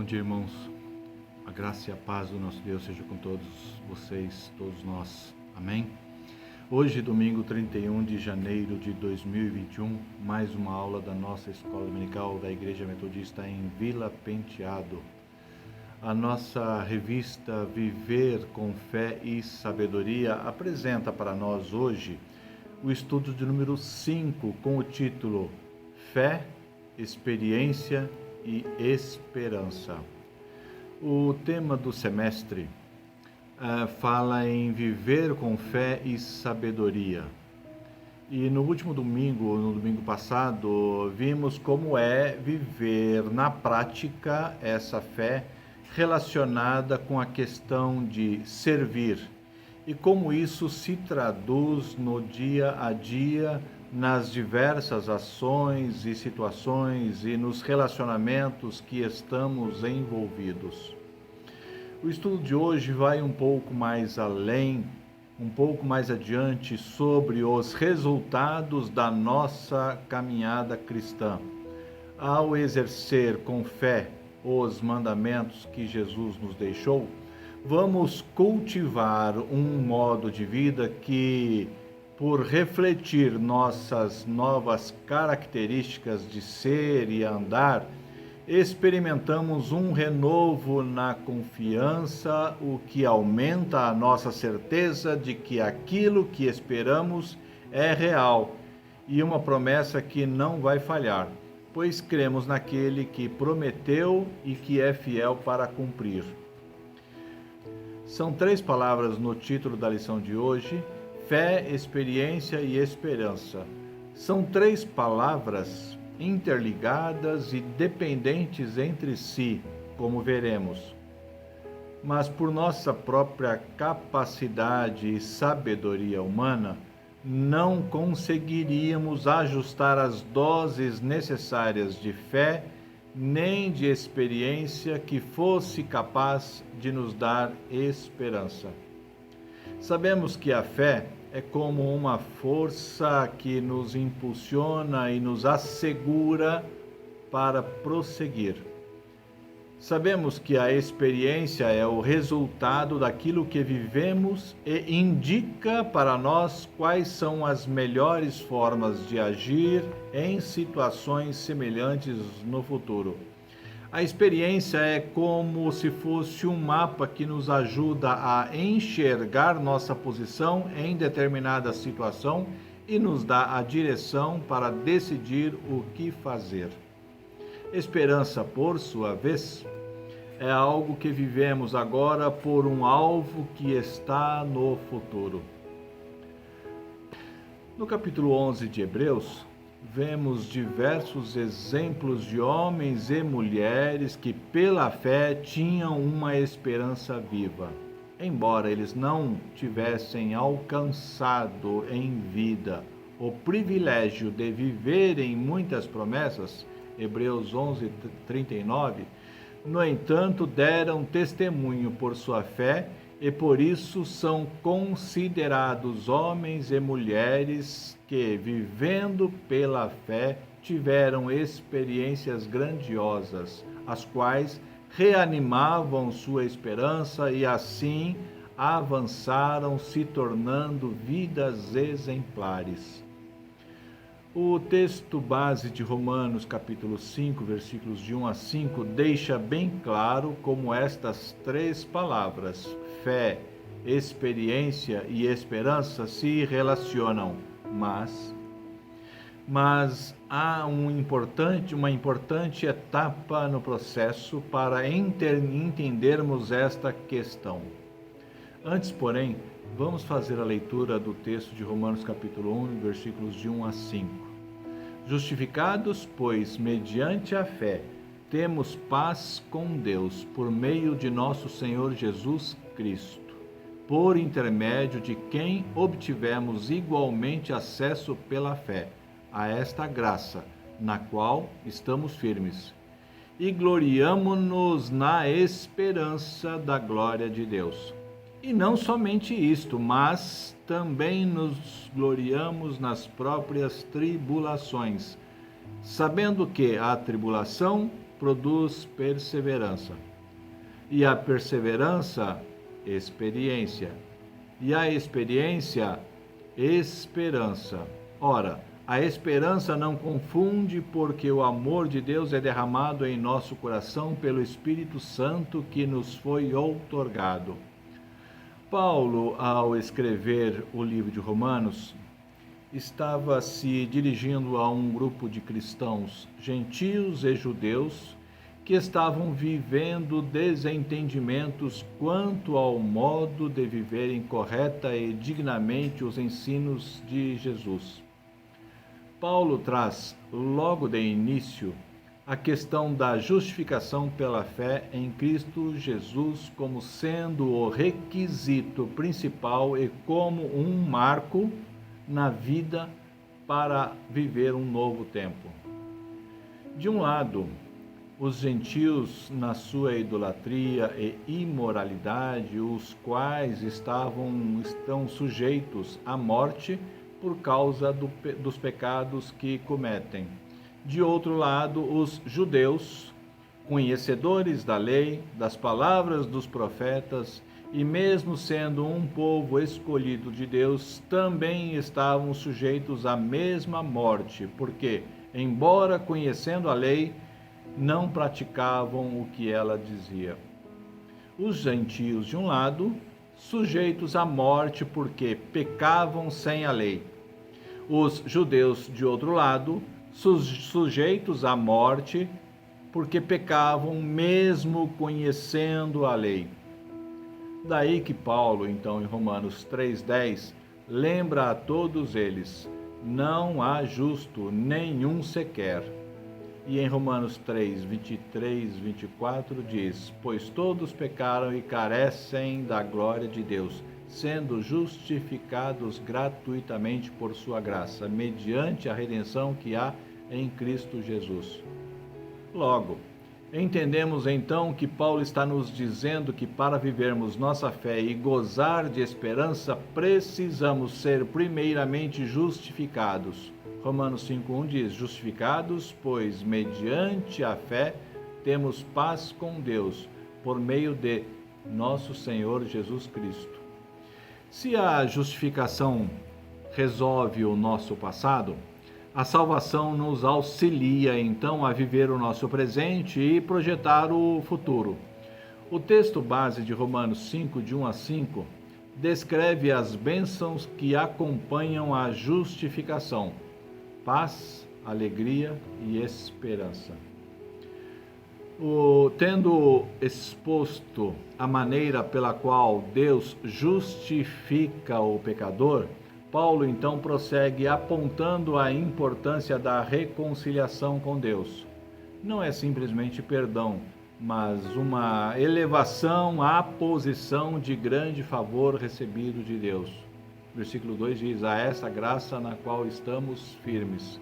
dia, irmãos. A graça e a paz do nosso Deus seja com todos vocês, todos nós. Amém? Hoje, domingo 31 de janeiro de 2021, mais uma aula da nossa escola dominical da Igreja Metodista em Vila Penteado. A nossa revista Viver com Fé e Sabedoria apresenta para nós hoje o estudo de número 5 com o título Fé, Experiência e Esperança. O tema do semestre fala em viver com fé e sabedoria. E no último domingo, no domingo passado, vimos como é viver na prática essa fé relacionada com a questão de servir e como isso se traduz no dia a dia, nas diversas ações e situações e nos relacionamentos que estamos envolvidos. O estudo de hoje vai um pouco mais além, um pouco mais adiante sobre os resultados da nossa caminhada cristã. Ao exercer com fé os mandamentos que Jesus nos deixou, vamos cultivar um modo de vida que, por refletir nossas novas características de ser e andar, experimentamos um renovo na confiança, o que aumenta a nossa certeza de que aquilo que esperamos é real e uma promessa que não vai falhar, pois cremos naquele que prometeu e que é fiel para cumprir. São 3 palavras no título da lição de hoje: fé, experiência e esperança. São 3 palavras interligadas e dependentes entre si, como veremos. Mas por nossa própria capacidade e sabedoria humana, não conseguiríamos ajustar as doses necessárias de fé nem de experiência que fosse capaz de nos dar esperança. Sabemos que a fé é como uma força que nos impulsiona e nos assegura para prosseguir. Sabemos que a experiência é o resultado daquilo que vivemos e indica para nós quais são as melhores formas de agir em situações semelhantes no futuro. A experiência é como se fosse um mapa que nos ajuda a enxergar nossa posição em determinada situação e nos dá a direção para decidir o que fazer. Esperança, por sua vez, é algo que vivemos agora por um alvo que está no futuro. No capítulo 11 de Hebreus, vemos diversos exemplos de homens e mulheres que, pela fé, tinham uma esperança viva. Embora eles não tivessem alcançado em vida o privilégio de viverem muitas promessas, Hebreus 11:39, no entanto, deram testemunho por sua fé e por isso são considerados homens e mulheres que, vivendo pela fé, tiveram experiências grandiosas, as quais reanimavam sua esperança e assim avançaram, se tornando vidas exemplares. O texto base de Romanos, capítulo 5, versículos de 1 a 5, deixa bem claro como estas 3 palavras, fé, experiência e esperança, se relacionam, mas há uma importante etapa no processo para entendermos esta questão. Antes, porém, vamos fazer a leitura do texto de Romanos capítulo 1, versículos de 1 a 5. Justificados, pois, mediante a fé, temos paz com Deus, por meio de nosso Senhor Jesus Cristo, por intermédio de quem obtivemos igualmente acesso pela fé a esta graça, na qual estamos firmes, e gloriamo-nos na esperança da glória de Deus. E não somente isto, mas também nos gloriamos nas próprias tribulações, sabendo que a tribulação produz perseverança. E a perseverança, experiência. E a experiência, esperança. Ora, a esperança não confunde, porque o amor de Deus é derramado em nosso coração pelo Espírito Santo que nos foi outorgado. Paulo, ao escrever o livro de Romanos, estava se dirigindo a um grupo de cristãos gentios e judeus que estavam vivendo desentendimentos quanto ao modo de viverem correta e dignamente os ensinos de Jesus. Paulo traz, logo de início, a questão da justificação pela fé em Cristo Jesus como sendo o requisito principal e como um marco na vida para viver um novo tempo. De um lado, os gentios na sua idolatria e imoralidade, os quais estão sujeitos à morte por causa dos pecados que cometem. De outro lado, os judeus, conhecedores da lei, das palavras dos profetas, e mesmo sendo um povo escolhido de Deus, também estavam sujeitos à mesma morte, porque, embora conhecendo a lei, não praticavam o que ela dizia. Os gentios, de um lado, sujeitos à morte porque pecavam sem a lei. Os judeus, de outro lado, sujeitos à morte porque pecavam mesmo conhecendo a lei. Daí que Paulo, então, em Romanos 3,10, lembra a todos eles: não há justo, nenhum sequer. E em Romanos 3, 23, 24 diz: pois todos pecaram e carecem da glória de Deus, sendo justificados gratuitamente por sua graça, mediante a redenção que há em Cristo Jesus. Logo, entendemos então que Paulo está nos dizendo que para vivermos nossa fé e gozar de esperança, precisamos ser primeiramente justificados. Romanos 5,1 diz: justificados, pois mediante a fé temos paz com Deus, por meio de nosso Senhor Jesus Cristo. Se a justificação resolve o nosso passado, a salvação nos auxilia então a viver o nosso presente e projetar o futuro. O texto base de Romanos 5, de 1 a 5, descreve as bênçãos que acompanham a justificação: paz, alegria e esperança. Tendo exposto a maneira pela qual Deus justifica o pecador, Paulo então prossegue apontando a importância da reconciliação com Deus. Não é simplesmente perdão, mas uma elevação à posição de grande favor recebido de Deus. Versículo 2 diz: a essa graça na qual estamos firmes.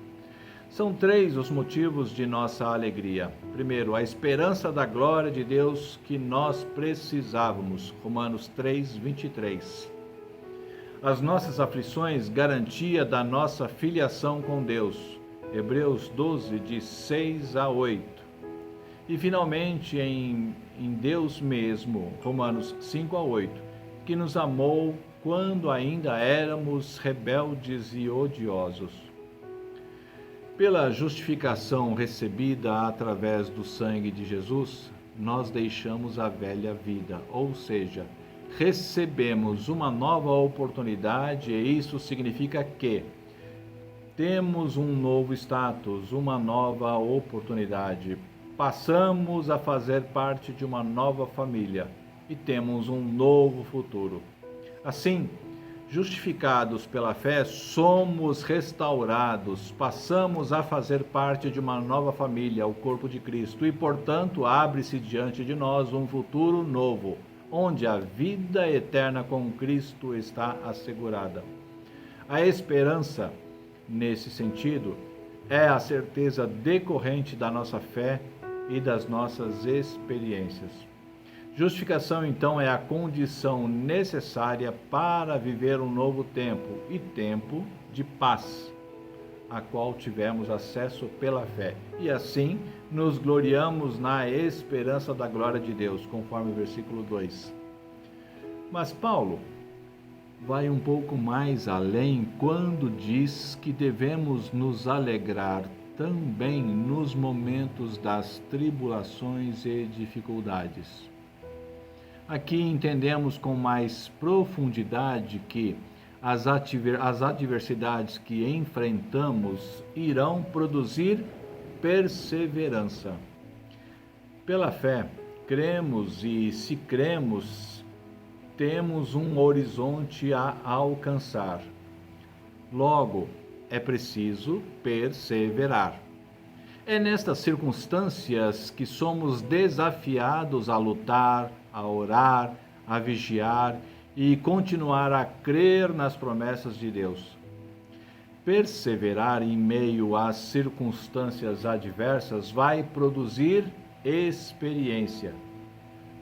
São 3 os motivos de nossa alegria. Primeiro, a esperança da glória de Deus que nós precisávamos. Romanos 3, 23. As nossas aflições, garantia da nossa filiação com Deus. Hebreus 12, de 6 a 8. E finalmente em Deus mesmo. Romanos 5 a 8. Que nos amou quando ainda éramos rebeldes e odiosos. Pela justificação recebida através do sangue de Jesus, nós deixamos a velha vida, ou seja, recebemos uma nova oportunidade, e isso significa que temos um novo status, uma nova oportunidade. Passamos a fazer parte de uma nova família e temos um novo futuro. Assim, justificados pela fé, somos restaurados, passamos a fazer parte de uma nova família, o corpo de Cristo, e, portanto, abre-se diante de nós um futuro novo, onde a vida eterna com Cristo está assegurada. A esperança, nesse sentido, é a certeza decorrente da nossa fé e das nossas experiências. Justificação, então, é a condição necessária para viver um novo tempo, e tempo de paz. a qual tivemos acesso pela fé. E assim nos gloriamos na esperança da glória de Deus, conforme o versículo 2. Mas Paulo vai um pouco mais além quando diz que devemos nos alegrar também nos momentos das tribulações e dificuldades. Aqui entendemos com mais profundidade que as adversidades que enfrentamos irão produzir perseverança. Pela fé, cremos e, se cremos, temos um horizonte a alcançar. Logo, é preciso perseverar. É nestas circunstâncias que somos desafiados a lutar, a orar, a vigiar e continuar a crer nas promessas de Deus. Perseverar em meio às circunstâncias adversas vai produzir experiência.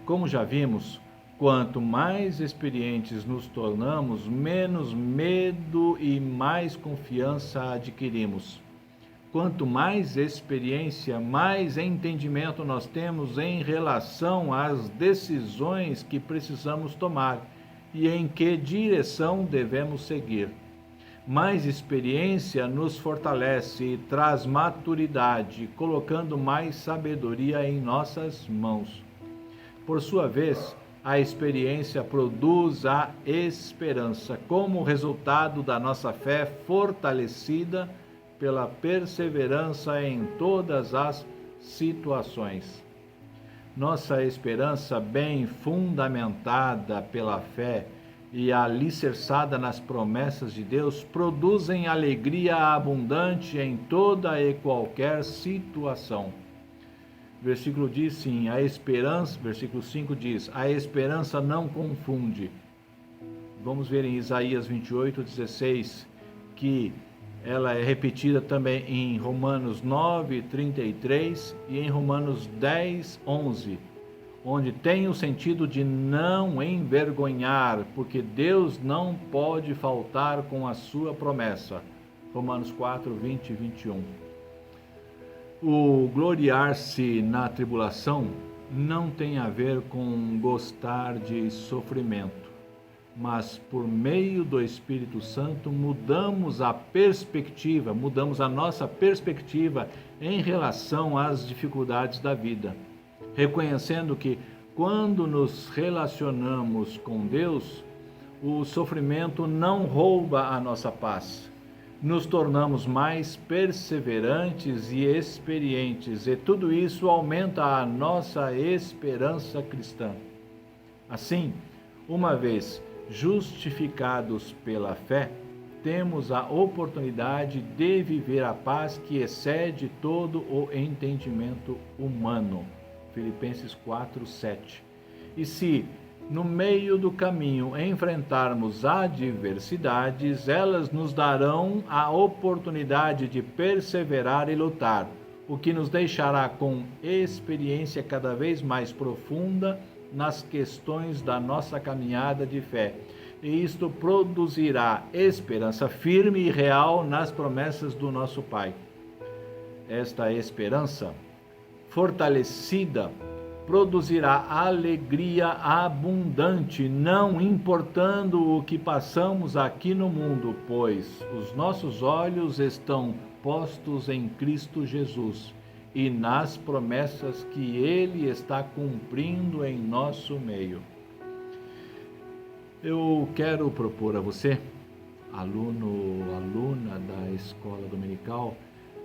Como já vimos, quanto mais experientes nos tornamos, menos medo e mais confiança adquirimos. Quanto mais experiência, mais entendimento nós temos em relação às decisões que precisamos tomar e em que direção devemos seguir. Mais experiência nos fortalece e traz maturidade, colocando mais sabedoria em nossas mãos. Por sua vez, a experiência produz a esperança, como resultado da nossa fé fortalecida pela perseverança em todas as situações. Nossa esperança, bem fundamentada pela fé e alicerçada nas promessas de Deus, produzem alegria abundante em toda e qualquer situação. Versículo 5 diz, a esperança não confunde. Vamos ver em Isaías 28:16, que ela é repetida também em Romanos 9:33 e em Romanos 10:11, onde tem o sentido de não envergonhar, porque Deus não pode faltar com a sua promessa. Romanos 4:20 e 21. O gloriar-se na tribulação não tem a ver com gostar de sofrimento, mas por meio do Espírito Santo mudamos a nossa perspectiva em relação às dificuldades da vida, reconhecendo que quando nos relacionamos com Deus, o sofrimento não rouba a nossa paz. Nos tornamos mais perseverantes e experientes, e tudo isso aumenta a nossa esperança cristã. Assim, uma vez justificados pela fé, temos a oportunidade de viver a paz que excede todo o entendimento humano. Filipenses 4:7. E se, no meio do caminho, enfrentarmos adversidades, elas nos darão a oportunidade de perseverar e lutar, o que nos deixará com experiência cada vez mais profunda nas questões da nossa caminhada de fé. E isto produzirá esperança firme e real nas promessas do nosso Pai. Esta esperança fortalecida produzirá alegria abundante, não importando o que passamos aqui no mundo, pois os nossos olhos estão postos em Cristo Jesus e nas promessas que Ele está cumprindo em nosso meio. Eu quero propor a você, aluno ou aluna da escola dominical,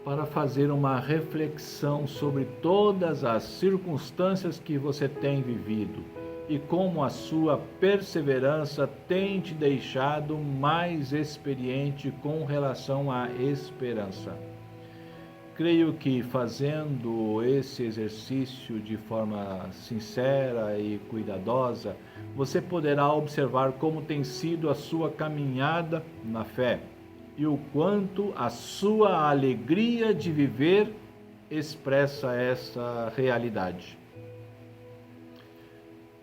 para fazer uma reflexão sobre todas as circunstâncias que você tem vivido e como a sua perseverança tem te deixado mais experiente com relação à esperança. Creio que fazendo esse exercício de forma sincera e cuidadosa, você poderá observar como tem sido a sua caminhada na fé e o quanto a sua alegria de viver expressa essa realidade.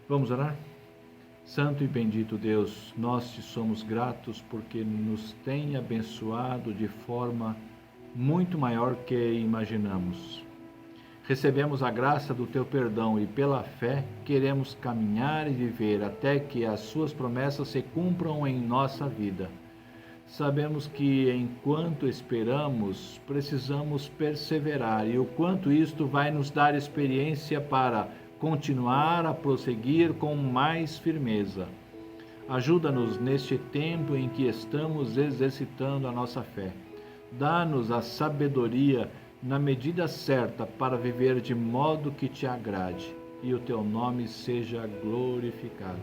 Vamos orar? Santo e bendito Deus, nós te somos gratos porque nos tem abençoado de forma muito maior que imaginamos. Recebemos a graça do teu perdão e, pela fé, queremos caminhar e viver até que as suas promessas se cumpram em nossa vida. Sabemos que, enquanto esperamos, precisamos perseverar e o quanto isto vai nos dar experiência para continuar a prosseguir com mais firmeza. Ajuda-nos neste tempo em que estamos exercitando a nossa fé. Dá-nos a sabedoria na medida certa para viver de modo que te agrade e o teu nome seja glorificado.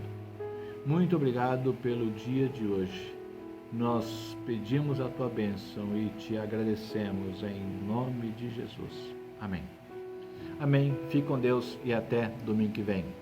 Muito obrigado pelo dia de hoje. Nós pedimos a tua bênção e te agradecemos em nome de Jesus. Amém. Amém. Fique com Deus e até domingo que vem.